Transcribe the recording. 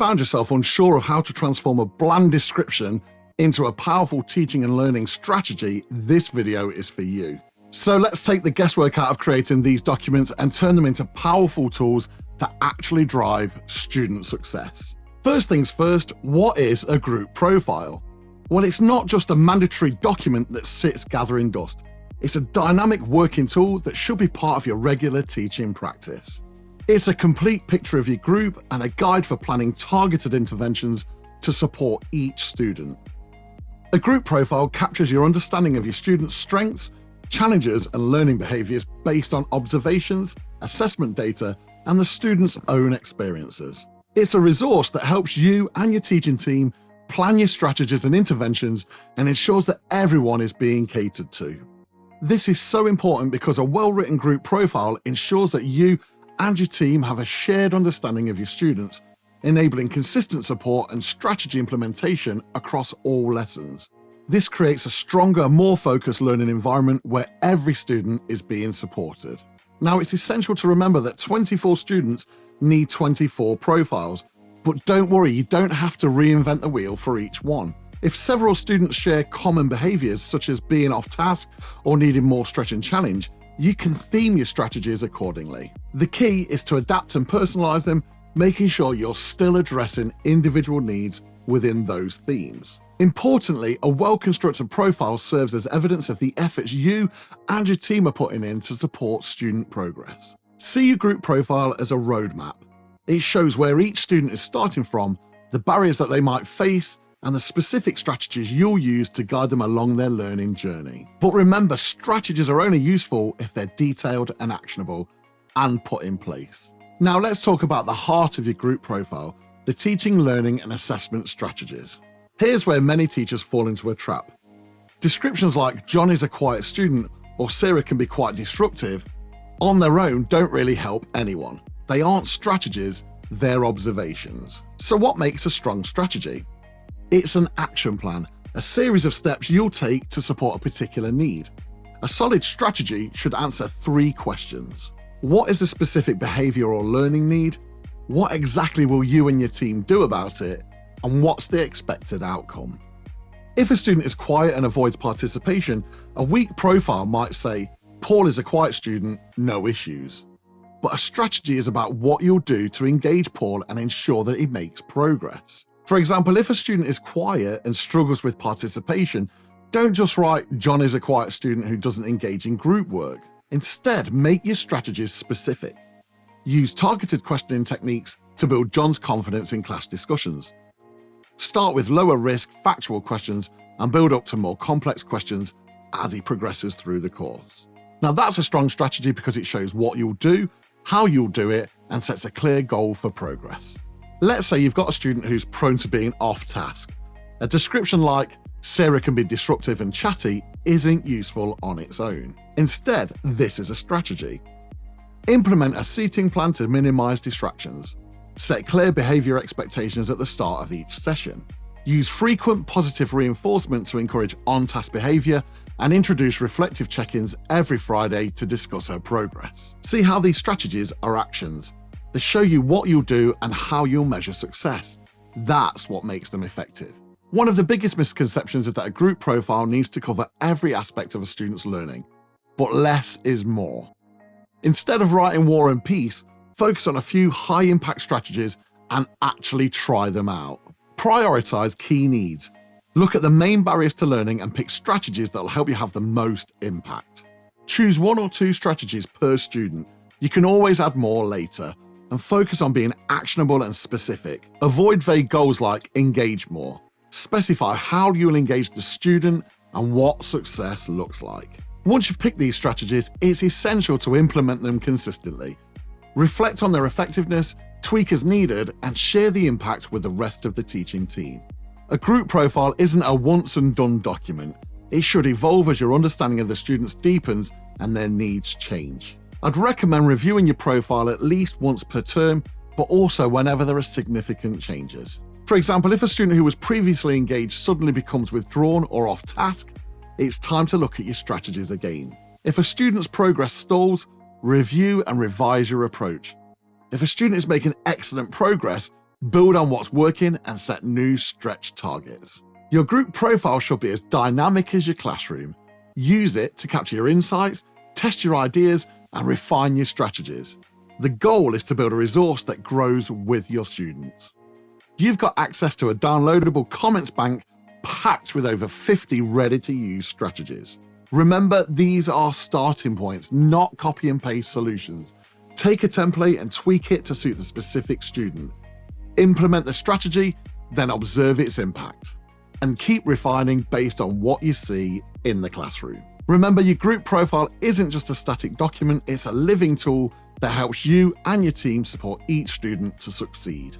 Found yourself unsure of how to transform a bland description into a powerful teaching and learning strategy? This video is for you. So let's take the guesswork out of creating these documents and turn them into powerful tools to actually drive student success. First things first, what is a group profile? Well, it's not just a mandatory document that sits gathering dust. It's a dynamic working tool that should be part of your regular teaching practice. It's a complete picture of your group and a guide for planning targeted interventions to support each student. A group profile captures your understanding of your students' strengths, challenges, and learning behaviors based on observations, assessment data, and the student's own experiences. It's a resource that helps you and your teaching team plan your strategies and interventions and ensures that everyone is being catered to. This is so important because a well-written group profile ensures that you and your team have a shared understanding of your students, enabling consistent support and strategy implementation across all lessons. This creates a stronger, more focused learning environment where every student is being supported. Now, it's essential to remember that 24 students need 24 profiles, but don't worry, you don't have to reinvent the wheel for each one. If several students share common behaviors, such as being off task or needing more stretch and challenge, you can theme your strategies accordingly. The key is to adapt and personalize them, making sure you're still addressing individual needs within those themes. Importantly, a well-constructed profile serves as evidence of the efforts you and your team are putting in to support student progress. See your group profile as a roadmap. It shows where each student is starting from, the barriers that they might face, and the specific strategies you'll use to guide them along their learning journey. But remember, strategies are only useful if they're detailed and actionable and put in place. Now let's talk about the heart of your group profile, the teaching, learning, and assessment strategies. Here's where many teachers fall into a trap. Descriptions like John is a quiet student or Sarah can be quite disruptive on their own don't really help anyone. They aren't strategies, they're observations. So what makes a strong strategy? It's an action plan, a series of steps you'll take to support a particular need. A solid strategy should answer 3 questions. What is the specific behavior or learning need? What exactly will you and your team do about it? And what's the expected outcome? If a student is quiet and avoids participation, a weak profile might say, Paul is a quiet student, no issues. But a strategy is about what you'll do to engage Paul and ensure that he makes progress. For example, if a student is quiet and struggles with participation, don't just write, John is a quiet student who doesn't engage in group work. Instead, make your strategies specific. Use targeted questioning techniques to build John's confidence in class discussions. Start with lower risk, factual questions and build up to more complex questions as he progresses through the course. Now that's a strong strategy because it shows what you'll do, how you'll do it, and sets a clear goal for progress. Let's say you've got a student who's prone to being off task. A description like, Sarah can be disruptive and chatty isn't useful on its own. Instead, this is a strategy. Implement a seating plan to minimize distractions. Set clear behavior expectations at the start of each session. Use frequent positive reinforcement to encourage on-task behavior and introduce reflective check-ins every Friday to discuss her progress. See how these strategies are actions. They show you what you'll do and how you'll measure success. That's what makes them effective. One of the biggest misconceptions is that a group profile needs to cover every aspect of a student's learning, but less is more. Instead of writing War and Peace, focus on a few high-impact strategies and actually try them out. Prioritize key needs. Look at the main barriers to learning and pick strategies that will help you have the most impact. Choose 1 or 2 strategies per student. You can always add more later, and focus on being actionable and specific. Avoid vague goals like engage more. Specify how you will engage the student and what success looks like. Once you've picked these strategies, it's essential to implement them consistently. Reflect on their effectiveness, tweak as needed, and share the impact with the rest of the teaching team. A group profile isn't a once-and-done document. It should evolve as your understanding of the students deepens and their needs change. I'd recommend reviewing your profile at least once per term, but also whenever there are significant changes. For example, if a student who was previously engaged suddenly becomes withdrawn or off task, it's time to look at your strategies again. If a student's progress stalls, review and revise your approach. If a student is making excellent progress, Build on what's working and set new stretch targets. Your group profile should be as dynamic as your classroom. Use it to capture your insights, test your ideas, and refine your strategies. The goal is to build a resource that grows with your students. You've got access to a downloadable comments bank packed with over 50 ready-to-use strategies. Remember, these are starting points, not copy and paste solutions. Take a template and tweak it to suit the specific student. Implement the strategy, then observe its impact. And keep refining based on what you see in the classroom. Remember, your group profile isn't just a static document, it's a living tool that helps you and your team support each student to succeed.